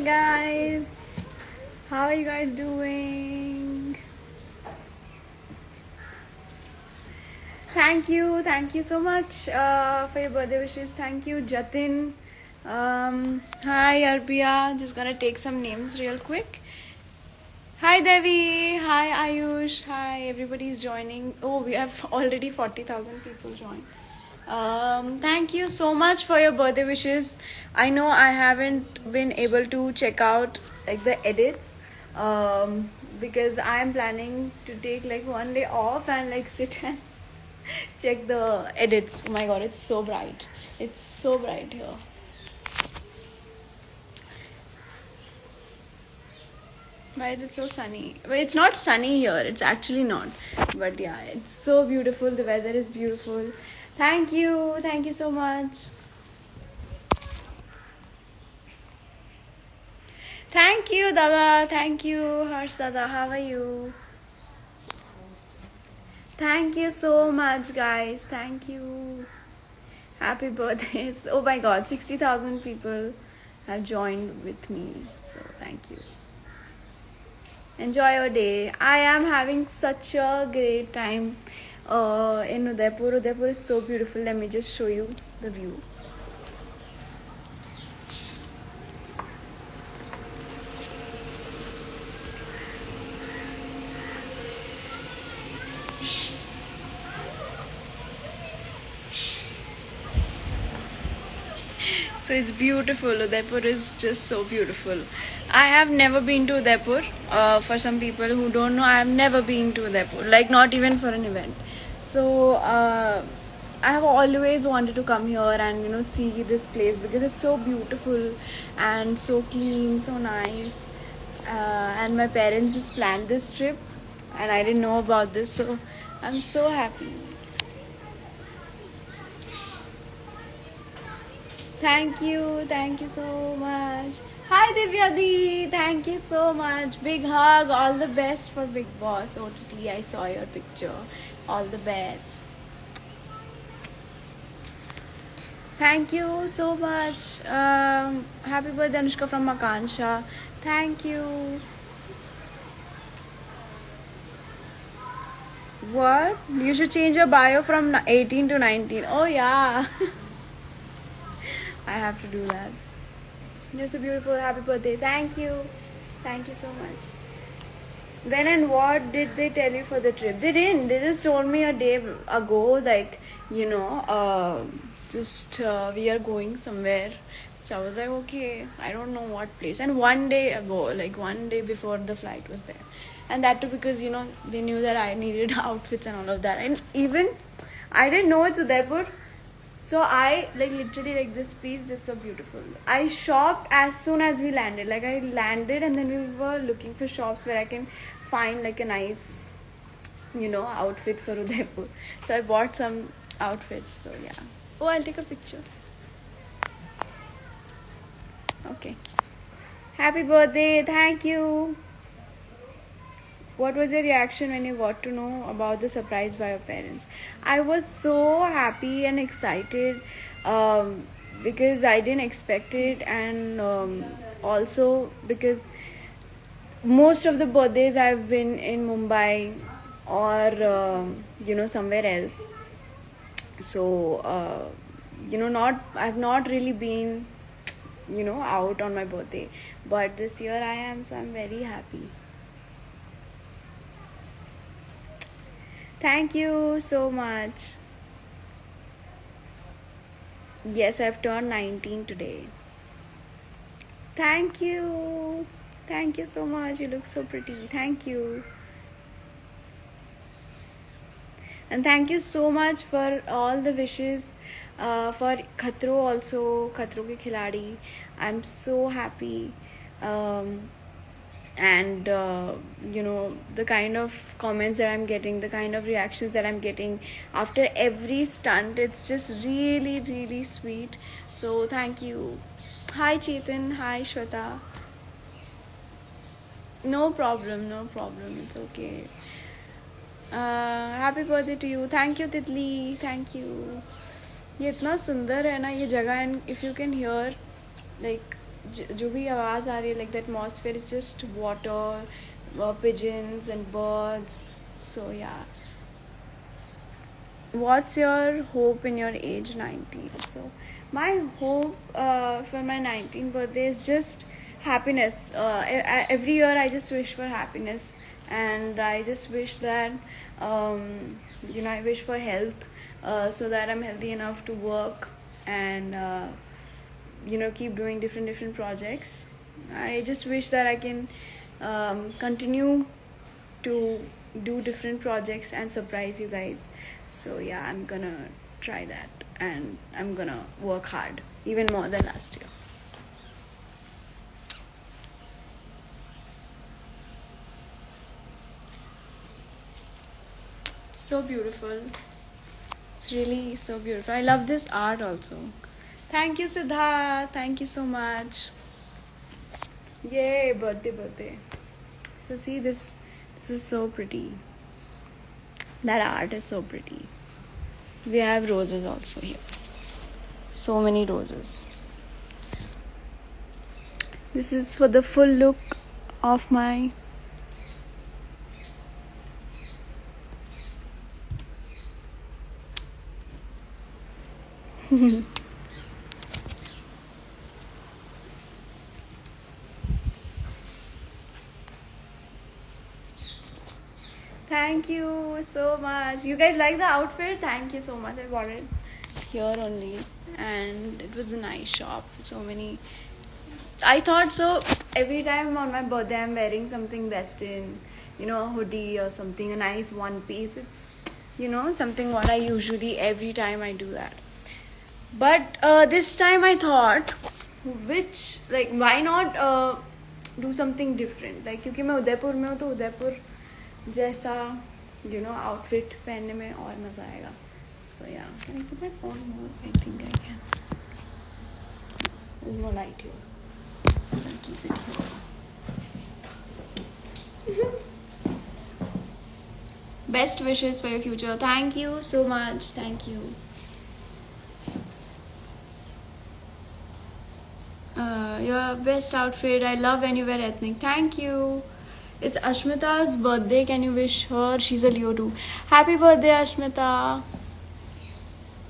guys, how are you guys doing? Thank you so much for your birthday wishes. Thank you, Jatin. Hi, Arpia. Just gonna take some names real quick. Hi, Devi. Hi, Ayush. Hi, everybody's joining. Oh, we have already 40,000 people joined. Thank you so much for your birthday wishes. I know I haven't been able to check out like the edits because I'm planning to take like one day off and like sit and check the edits. Oh my god, it's so bright. It's so bright here. Why is it so sunny? Well, it's not sunny here. It's actually not. But yeah, it's so beautiful. The weather is beautiful. Thank you. Thank you so much. Thank you, Dada. Thank you, Harsh Dada. How are you? Thank you so much, guys. Thank you. Happy birthdays. Oh my god, 60,000 people have joined with me. So thank you. Enjoy your day. I am having such a great time in Udaipur. Udaipur is so beautiful. Let me just show you the view. So it's beautiful. Udaipur is just so beautiful. I have never been to Udaipur. For some people who don't know, I have never been to Udaipur. Like not even for an event. So I have always wanted to come here and see this place because it's so beautiful and so clean, so nice. And my parents just planned this trip, and I didn't know about this, so I'm so happy. Thank you so much. Hi Divyadi, thank you so much. Big hug, all the best for Big Boss OTT. I saw your picture. All the best. Thank you so much. Happy birthday, Anushka from Akansha. Thank you. What? You should change your bio from 18 to 19. Oh, yeah. I have to do that. You're so beautiful. Happy birthday. Thank you. Thank you so much. When and what did they tell you for the trip? They didn't. They just told me a day ago, like, just we are going somewhere. So I was like, okay, I don't know what place. And one day ago, like one day before the flight was there. And that too because, they knew that I needed outfits and all of that. And even, I didn't know it's Udaipur. So I like literally like this piece is so beautiful. I shopped as soon as we landed. Like I landed and then we were looking for shops where I can find like a nice, outfit for Udaipur. So I bought some outfits. So yeah. Oh, I'll take a picture. Okay. Happy birthday. Thank you. What was your reaction when you got to know about the surprise by your parents? I was so happy and excited because I didn't expect it, and also because most of the birthdays I've been in Mumbai or somewhere else. So not I've not really been out on my birthday, but this year I am, so I'm very happy. Thank you so much. Yes, I've turned 19 today. Thank you. Thank you so much. You look so pretty. Thank you. And thank you so much for all the wishes for Khatro also, Khatro ke Khiladi. I'm so happy. And the kind of comments that I'm getting, the kind of reactions that I'm getting after every stunt, it's just really, really sweet. So thank you. Hi Chetan. Hi Shweta. No problem, no problem. It's okay. Happy birthday to you. Thank you Titli. Thank you. ये इतना सुंदर है ना ये जगह, and if you can hear like जो भी आवाज़ आ रही है, like the atmosphere is just water, pigeons and birds. So yeah. What's your hope in your age 19? So my hope for my 19th birthday is just happiness. Every year I just wish for happiness, and I just wish that I wish for health, so that I'm healthy enough to work and keep doing different projects. I just wish that I can continue to do different projects and surprise you guys. So yeah, I'm gonna try that, and I'm gonna work hard even more than last year. So beautiful. It's really so beautiful. I love this art also. Thank you, Siddha. Thank you so much. Yay, birthday. So see this. This is so pretty. That art is so pretty. We have roses also here. So many roses. This is for the full look of my Thank you so much. You guys like the outfit? Thank you so much. I bought it here only, and it was a nice shop. So many. I thought so. Every time on my birthday, I'm wearing something Western, a hoodie or something, a nice one piece. It's, something what I usually every time I do that. But this time I thought, why not do something different? Like, क्योंकि मैं उदयपुर में हूँ तो उदयपुर जैसा outfit पहनने में और मज़ा आएगा. So yeah, can I keep my phone more? I think I can. There's no light here. I'll keep it here. Best wishes for your future. Thank you so much. Thank you. Your best outfit. I love when you wear ethnic. Thank you. It's Ashmita's birthday. Can you wish her? She's a Leo too. Happy birthday, Ashmita.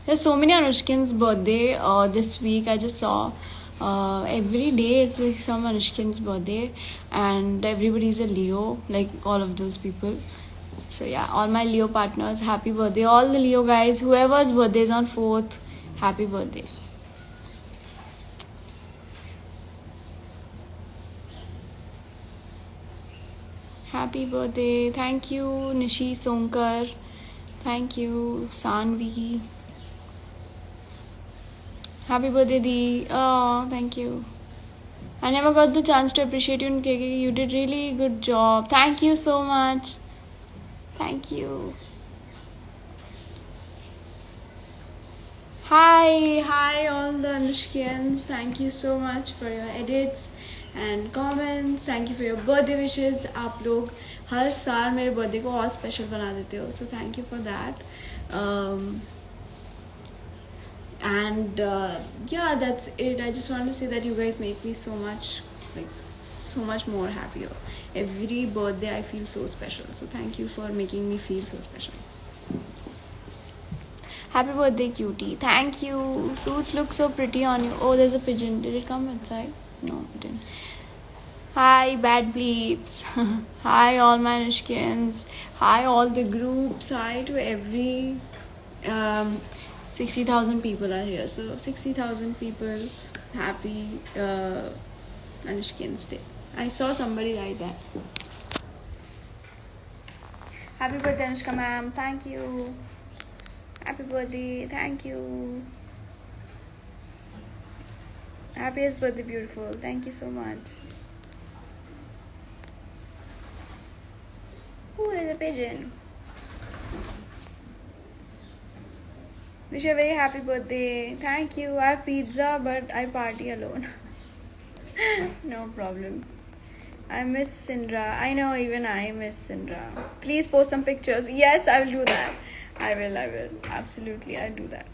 There's so many Anushkin's birthday this week. I just saw every day it's like some Anushkin's birthday, and everybody's a Leo, like all of those people. So yeah, all my Leo partners, happy birthday. All the Leo guys, whoever's birthday is on 4th, happy birthday. Happy birthday. Thank you, Nishi Sonkar. Thank you, Sanvi. Happy birthday, Dee. Oh, thank you. I never got the chance to appreciate you in KK. You did really good job. Thank you so much. Thank you. Hi all the Anushkians. Thank you so much for your edits and comments. Thank you for your birthday wishes. आप लोग हर साल मेरे birthday को और special बना देते हो. So thank you for that. And yeah, that's it. I just want to say that you guys make me so much more happier. Every birthday I feel so special. So thank you for making me feel so special. Happy birthday, cutie. Thank you. Suits look so pretty on you. Oh, there's a pigeon. Did it come inside? No, it didn't. Hi, bad bleeps. Hi, all my Anushkins. Hi, all the groups. Hi to every 60,000 people are here. So 60,000 people, happy Anushkin's Day. I saw somebody write that. Happy birthday, Anushka ma'am. Thank you. Happy birthday. Thank you. Happiest birthday, beautiful. Thank you so much. Ooh, there's a pigeon. Wish you a very happy birthday. Thank you. I have pizza, but I party alone. No problem. I miss Sindra. I know, even I miss Sindra. Please post some pictures. Yes, I will do that. I will. Absolutely, I'll do that.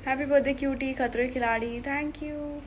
Happy birthday, cutie, Khatro Khiladi. Thank you.